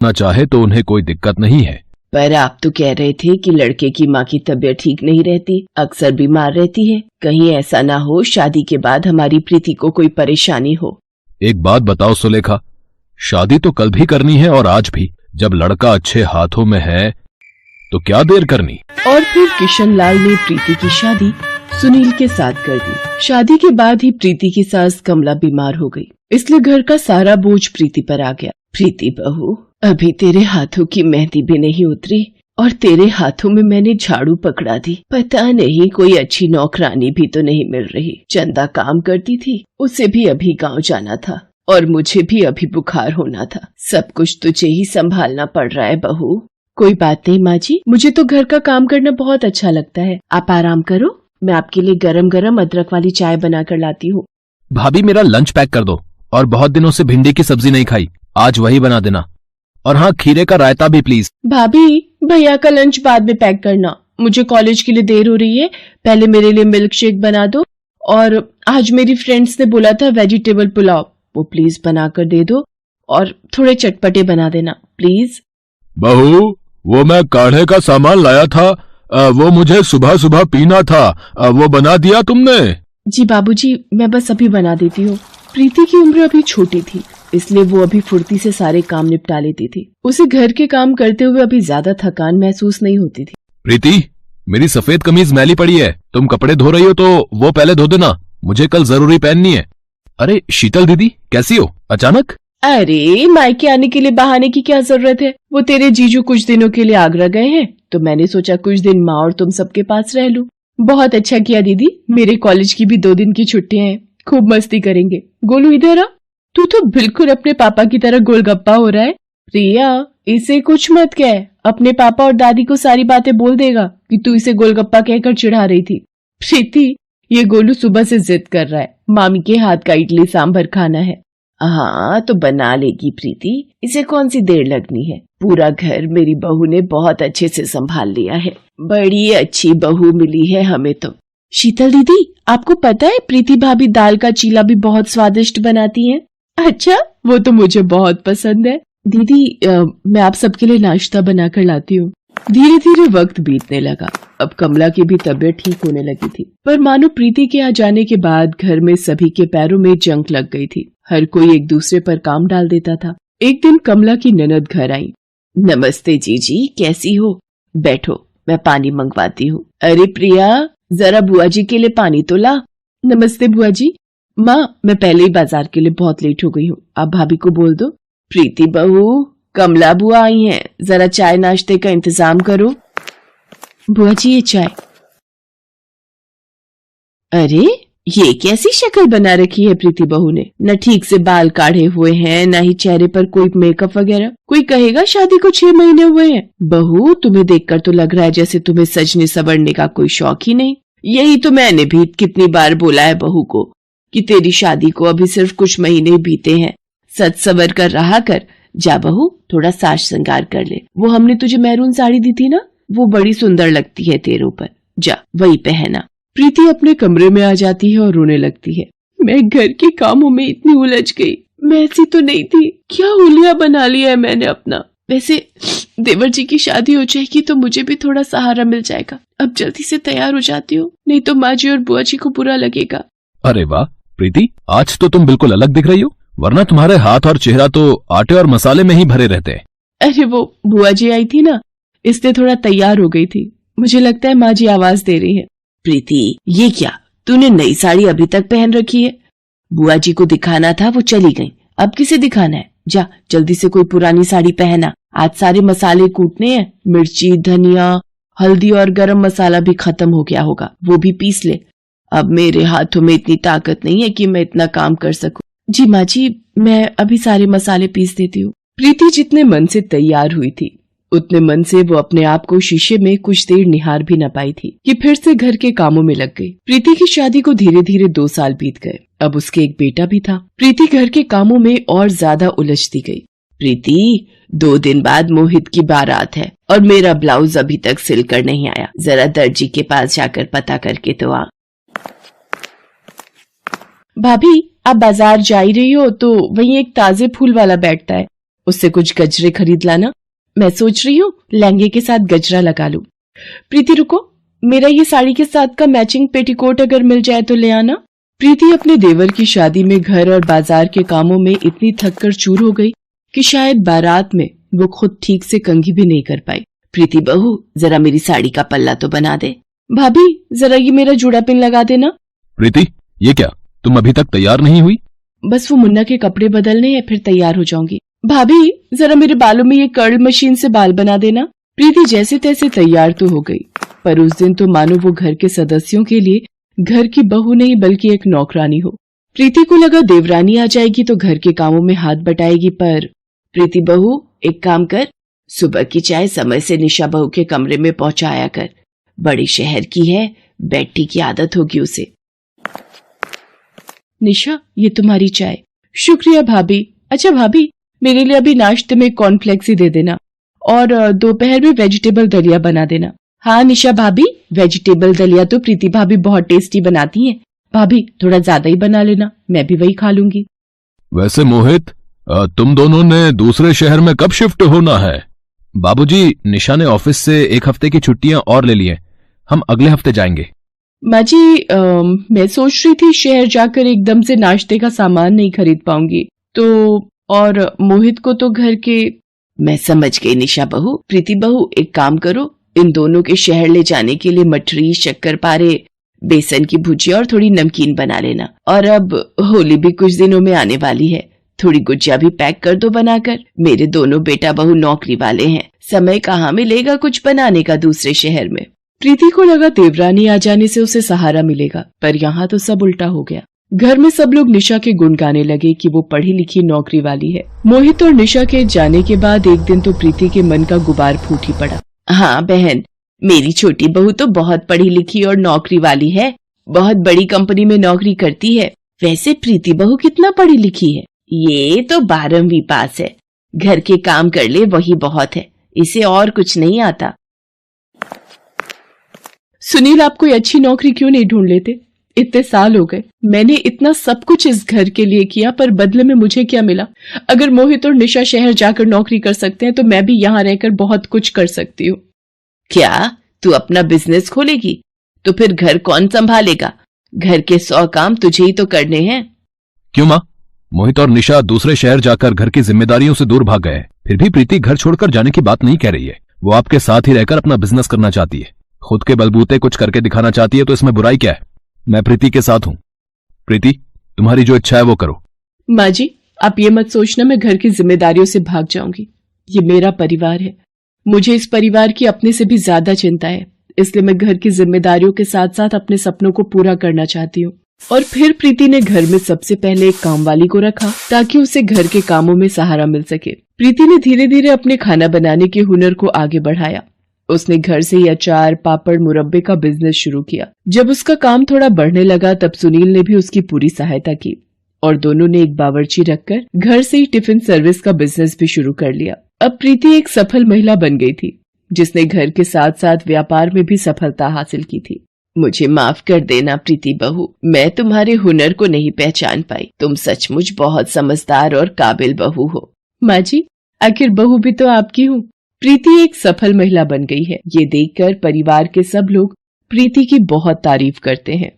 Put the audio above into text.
ना चाहे तो उन्हें कोई दिक्कत नहीं है। पर आप तो कह रहे थे कि लड़के की माँ की तबीयत ठीक नहीं रहती, अक्सर बीमार रहती है। कहीं ऐसा ना हो शादी के बाद हमारी प्रीति को कोई परेशानी हो। एक बात बताओ सुलेखा, शादी तो कल भी करनी है और आज भी। जब लड़का अच्छे हाथों में है तो क्या देर करनी। और फिर किशन लाल ने प्रीति की शादी सुनील के साथ कर दी। शादी के बाद ही प्रीति की सास कमला बीमार हो गई, इसलिए घर का सारा बोझ प्रीति पर आ गया। प्रीति बहू, अभी तेरे हाथों की मेहंदी भी नहीं उतरी और तेरे हाथों में मैंने झाड़ू पकड़ा दी। पता नहीं कोई अच्छी नौकरानी भी तो नहीं मिल रही। चंदा काम करती थी, उसे भी अभी गांव जाना था और मुझे भी अभी बुखार होना था। सब कुछ तुझे ही संभालना पड़ रहा है बहू। कोई बात नहीं माँ जी, मुझे तो घर का काम करना बहुत अच्छा लगता है। आप आराम करो, मैं आपके लिए गरम गरम अदरक वाली चाय बना कर लाती हूँ। भाभी मेरा लंच पैक कर दो, और बहुत दिनों से भिंडी की सब्जी नहीं खाई, आज वही बना देना। और हाँ, खीरे का रायता भी प्लीज। भाभी, भैया का लंच बाद में पैक करना, मुझे कॉलेज के लिए देर हो रही है। पहले मेरे लिए मिल्क शेक बना दो, और आज मेरी फ्रेंड्स ने बोला था वेजिटेबल पुलाव, वो प्लीज बना कर दे दो, और थोड़े चटपटे बना देना प्लीज। बहू, वो मैं काढ़े का सामान लाया था, वो मुझे सुबह सुबह पीना था, वो बना दिया तुमने? जी बाबूजी, मैं बस अभी बना देती हूँ। प्रीति की उम्र अभी छोटी थी, इसलिए वो अभी फुर्ती से सारे काम निपटा लेती थी। उसे घर के काम करते हुए अभी ज्यादा थकान महसूस नहीं होती थी। प्रीति, मेरी सफेद कमीज मैली पड़ी है, तुम कपड़े धो रही हो तो वो पहले धो देना, मुझे कल जरूरी पहननी है। अरे शीतल दीदी, कैसी हो अचानक? अरे, मायके आने के लिए बहाने की क्या जरूरत है। वो तेरे जीजू कुछ दिनों के लिए आगरा गए हैं, तो मैंने सोचा कुछ दिन माँ और तुम सबके पास रह लूं। बहुत अच्छा किया दीदी, मेरे कॉलेज की भी 2 दिन की छुट्टियां हैं, खूब मस्ती करेंगे। गोलू इधर आ, तू तो बिल्कुल अपने पापा की तरह गोलगप्पा हो रहा है। प्रिया, इसे कुछ मत कह, अपने पापा और दादी को सारी बातें बोल देगा कि तू इसे गोलगप्पा कहकर चिढ़ा रही थी। प्रीति, ये गोलू सुबह से जिद कर रहा है, मामी के हाथ का इडली सांभर खाना है। हाँ तो बना लेगी प्रीति, इसे कौन सी देर लगनी है। पूरा घर मेरी बहू ने बहुत अच्छे से संभाल लिया है, बड़ी अच्छी बहू मिली है हमें तो। शीतल दीदी, आपको पता है प्रीति भाभी दाल का चीला भी बहुत स्वादिष्ट बनाती हैं। अच्छा, वो तो मुझे बहुत पसंद है। दीदी, मैं आप सबके लिए नाश्ता बनाकर लाती हूँ। धीरे धीरे वक्त बीतने लगा। अब कमला की भी तबीयत ठीक होने लगी थी, पर मानो प्रीति के आ जाने के बाद घर में सभी के पैरों में जंग लग गई थी। हर कोई एक दूसरे पर काम डाल देता था। एक दिन कमला की ननद घर आई। नमस्ते जीजी, कैसी हो? बैठो, मैं पानी मंगवाती हूँ। अरे प्रिया, जरा बुआ जी के लिए पानी तो ला। नमस्ते बुआ जी। माँ, मैं पहले ही बाजार के लिए बहुत लेट हो गई हूँ, आप भाभी को बोल दो। प्रीति बहू, कमला बुआ आई हैं, जरा चाय नाश्ते का इंतजाम करो। बुआ जी, ये चाय। अरे, ये कैसी शक्ल बना रखी है प्रीति बहू ने, न ठीक से बाल काढ़े हुए हैं, न ही चेहरे पर कोई मेकअप वगैरह। कोई कहेगा शादी को 6 महीने हुए हैं। बहू, तुम्हें देखकर तो लग रहा है जैसे तुम्हें सजने संवरने का कोई शौक ही नहीं। यही तो मैंने भी कितनी बार बोला है बहू को कि तेरी शादी को अभी सिर्फ कुछ महीने बीते हैं, सज सवर कर रहा कर। जा बहू, थोड़ा साज श्रृंगार कर ले। वो हमने तुझे मैरून साड़ी दी थी ना, वो बड़ी सुंदर लगती है तेरे ऊपर, जा वही पहना। प्रीति अपने कमरे में आ जाती है और रोने लगती है। मैं घर के कामों में इतनी उलझ गई, मैं ऐसी तो नहीं थी, क्या हुलिया बना लिया है मैंने अपना। वैसे देवर जी की शादी हो जाएगी तो मुझे भी थोड़ा सहारा मिल जाएगा। अब जल्दी से तैयार हो जाती हूँ, नहीं तो माँ जी और बुआ जी को बुरा लगेगा। अरे वाह प्रीति, आज तो तुम बिल्कुल अलग दिख रही हो, वरना तुम्हारे हाथ और चेहरा तो आटे और मसाले में ही भरे रहते। अरे वो बुआ जी आई थी ना, इसलिए थोड़ा तैयार हो गई थी। मुझे लगता है माँ जी आवाज दे रही है। प्रीति, ये क्या, तूने नई साड़ी अभी तक पहन रखी है? बुआ जी को दिखाना था, वो चली गई, अब किसे दिखाना है? जा जल्दी से कोई पुरानी साड़ी पहना। आज सारे मसाले कूटने हैं, मिर्ची, धनिया, हल्दी और गरम मसाला भी खत्म हो गया होगा, वो भी पीस ले। अब मेरे हाथों में इतनी ताकत नहीं है कि मैं इतना काम कर सकूं। जी माँ जी, मैं अभी सारे मसाले पीस देती हूँ। प्रीति जितने मन से तैयार हुई थी, उतने मन से वो अपने आप को शीशे में कुछ देर निहार भी न पाई थी कि फिर से घर के कामों में लग गई। प्रीति की शादी को धीरे धीरे 2 साल बीत गए। अब उसके एक बेटा भी था। प्रीति घर के कामों में और ज्यादा उलझती गई। प्रीति, 2 दिन बाद मोहित की बारात है और मेरा ब्लाउज अभी तक सिलकर नहीं आया, जरा दर्जी के पास जाकर पता करके तो आ। भाभी, आप बाजार जा ही रही हो तो वहीं एक ताजे फूल वाला बैठता है, उससे कुछ गजरे खरीद लाना। मैं सोच रही हूँ लहंगे के साथ गजरा लगा लूं। प्रीति रुको, मेरा ये साड़ी के साथ का मैचिंग पेटीकोट अगर मिल जाए तो ले आना। प्रीति अपने देवर की शादी में घर और बाजार के कामों में इतनी थक कर चूर हो गई कि शायद बारात में वो खुद ठीक से कंघी भी नहीं कर पाई। प्रीति बहू, जरा मेरी साड़ी का पल्ला तो बना दे। भाभी, जरा ये मेरा जूड़ा पिन लगा देना। प्रीति, ये क्या, तुम अभी तक तैयार नहीं हुई? बस वो मुन्ना के कपड़े बदलने हैं, फिर तैयार हो जाऊंगी। भाभी, जरा मेरे बालों में ये कर्ल मशीन से बाल बना देना। प्रीति जैसे तैसे तैयार तो हो गई, पर उस दिन तो मानो वो घर के सदस्यों के लिए घर की बहू नहीं बल्कि एक नौकरानी हो। प्रीति को लगा देवरानी आ जाएगी तो घर के कामों में हाथ बटाएगी, पर प्रीति बहू एक काम कर, सुबह की चाय समय से निशा बहू के कमरे में पहुंचाया कर। बड़ी शहर की है, बैठी की आदत होगी उसे। निशा, ये तुम्हारी चाय। शुक्रिया भाभी। अच्छा भाभी, मेरे लिए अभी नाश्ते में कॉर्नफ्लेक्स ही दे देना और दोपहर में वेजिटेबल दलिया बना देना। हाँ निशा भाभी, वेजिटेबल दलिया तो प्रीति भाभी बहुत टेस्टी बनाती हैं। भाभी थोड़ा ज्यादा ही बना लेना, मैं भी वही खा लूंगी। वैसे मोहित, तुम दोनों ने दूसरे शहर में कब शिफ्ट होना है? बाबूजी, निशा ने ऑफिस से 1 हफ्ते की छुट्टियां और ले ली हैं। हम अगले हफ्ते जाएंगे। माँ जी, मैं सोच रही थी शहर जाकर एकदम से नाश्ते का सामान नहीं खरीद पाऊंगी, तो और मोहित को तो घर के। मैं समझ गई निशा बहू। प्रीति बहू एक काम करो, इन दोनों के शहर ले जाने के लिए मठरी, शक्करपारे, बेसन की भुजिया और थोड़ी नमकीन बना लेना। और अब होली भी कुछ दिनों में आने वाली है, थोड़ी गुजिया भी पैक कर दो बनाकर। मेरे दोनों बेटा बहू नौकरी वाले हैं, समय कहाँ मिलेगा कुछ बनाने का दूसरे शहर में। प्रीति को लगा देवरानी आ जाने से उसे सहारा मिलेगा, पर यहाँ तो सब उल्टा हो गया। घर में सब लोग निशा के गुण गाने लगे कि वो पढ़ी लिखी नौकरी वाली है। मोहित और निशा के जाने के बाद एक दिन तो प्रीति के मन का गुबार फूट ही पड़ा। हाँ बहन, मेरी छोटी बहू तो बहुत पढ़ी लिखी और नौकरी वाली है, बहुत बड़ी कंपनी में नौकरी करती है। वैसे प्रीति बहू कितना पढ़ी लिखी है, ये तो 12वीं पास है। घर के काम कर ले वही बहुत है, इसे और कुछ नहीं आता। सुनील, आप कोई अच्छी नौकरी क्यों नहीं ढूंढ लेते? इतने साल हो गए, मैंने इतना सब कुछ इस घर के लिए किया, पर बदले में मुझे क्या मिला? अगर मोहित और निशा शहर जाकर नौकरी कर सकते हैं तो मैं भी यहाँ रहकर बहुत कुछ कर सकती हूँ। क्या तू अपना बिजनेस खोलेगी? तो फिर घर कौन संभालेगा? घर के 100 काम तुझे ही तो करने हैं। क्यों माँ? मोहित और निशा दूसरे शहर जाकर घर की जिम्मेदारियों से दूर भाग गए, फिर भी प्रीति घर छोड़कर जाने की बात नहीं कह रही है। वो आपके साथ ही रहकर अपना बिजनेस करना चाहती है, खुद के बलबूते कुछ करके दिखाना चाहती है, तो इसमें बुराई क्या है? मैं प्रीति के साथ हूँ। प्रीति, तुम्हारी जो इच्छा है वो करो। माँ जी, आप ये मत सोचना मैं घर की जिम्मेदारियों से भाग जाऊंगी। ये मेरा परिवार है, मुझे इस परिवार की अपने से भी ज्यादा चिंता है, इसलिए मैं घर की जिम्मेदारियों के साथ साथ अपने सपनों को पूरा करना चाहती हूँ। और फिर प्रीति ने घर में सबसे पहले एक कामवाली को रखा ताकि उसे घर के कामों में सहारा मिल सके। प्रीति ने धीरे धीरे अपने खाना बनाने के हुनर को आगे बढ़ाया। उसने घर से ही अचार, पापड़, मुरब्बे का बिजनेस शुरू किया। जब उसका काम थोड़ा बढ़ने लगा तब सुनील ने भी उसकी पूरी सहायता की और दोनों ने एक बावर्ची रखकर घर से ही टिफिन सर्विस का बिजनेस भी शुरू कर लिया। अब प्रीति एक सफल महिला बन गई थी, जिसने घर के साथ साथ व्यापार में भी सफलता हासिल की थी। मुझे माफ कर देना प्रीति बहू, मैं तुम्हारे हुनर को नहीं पहचान पाई। तुम सचमुच बहुत समझदार और काबिल बहू हो। माँ जी, आखिर बहू भी तो आपकी हूँ। प्रीति एक सफल महिला बन गई है, ये देखकर परिवार के सब लोग प्रीति की बहुत तारीफ करते हैं।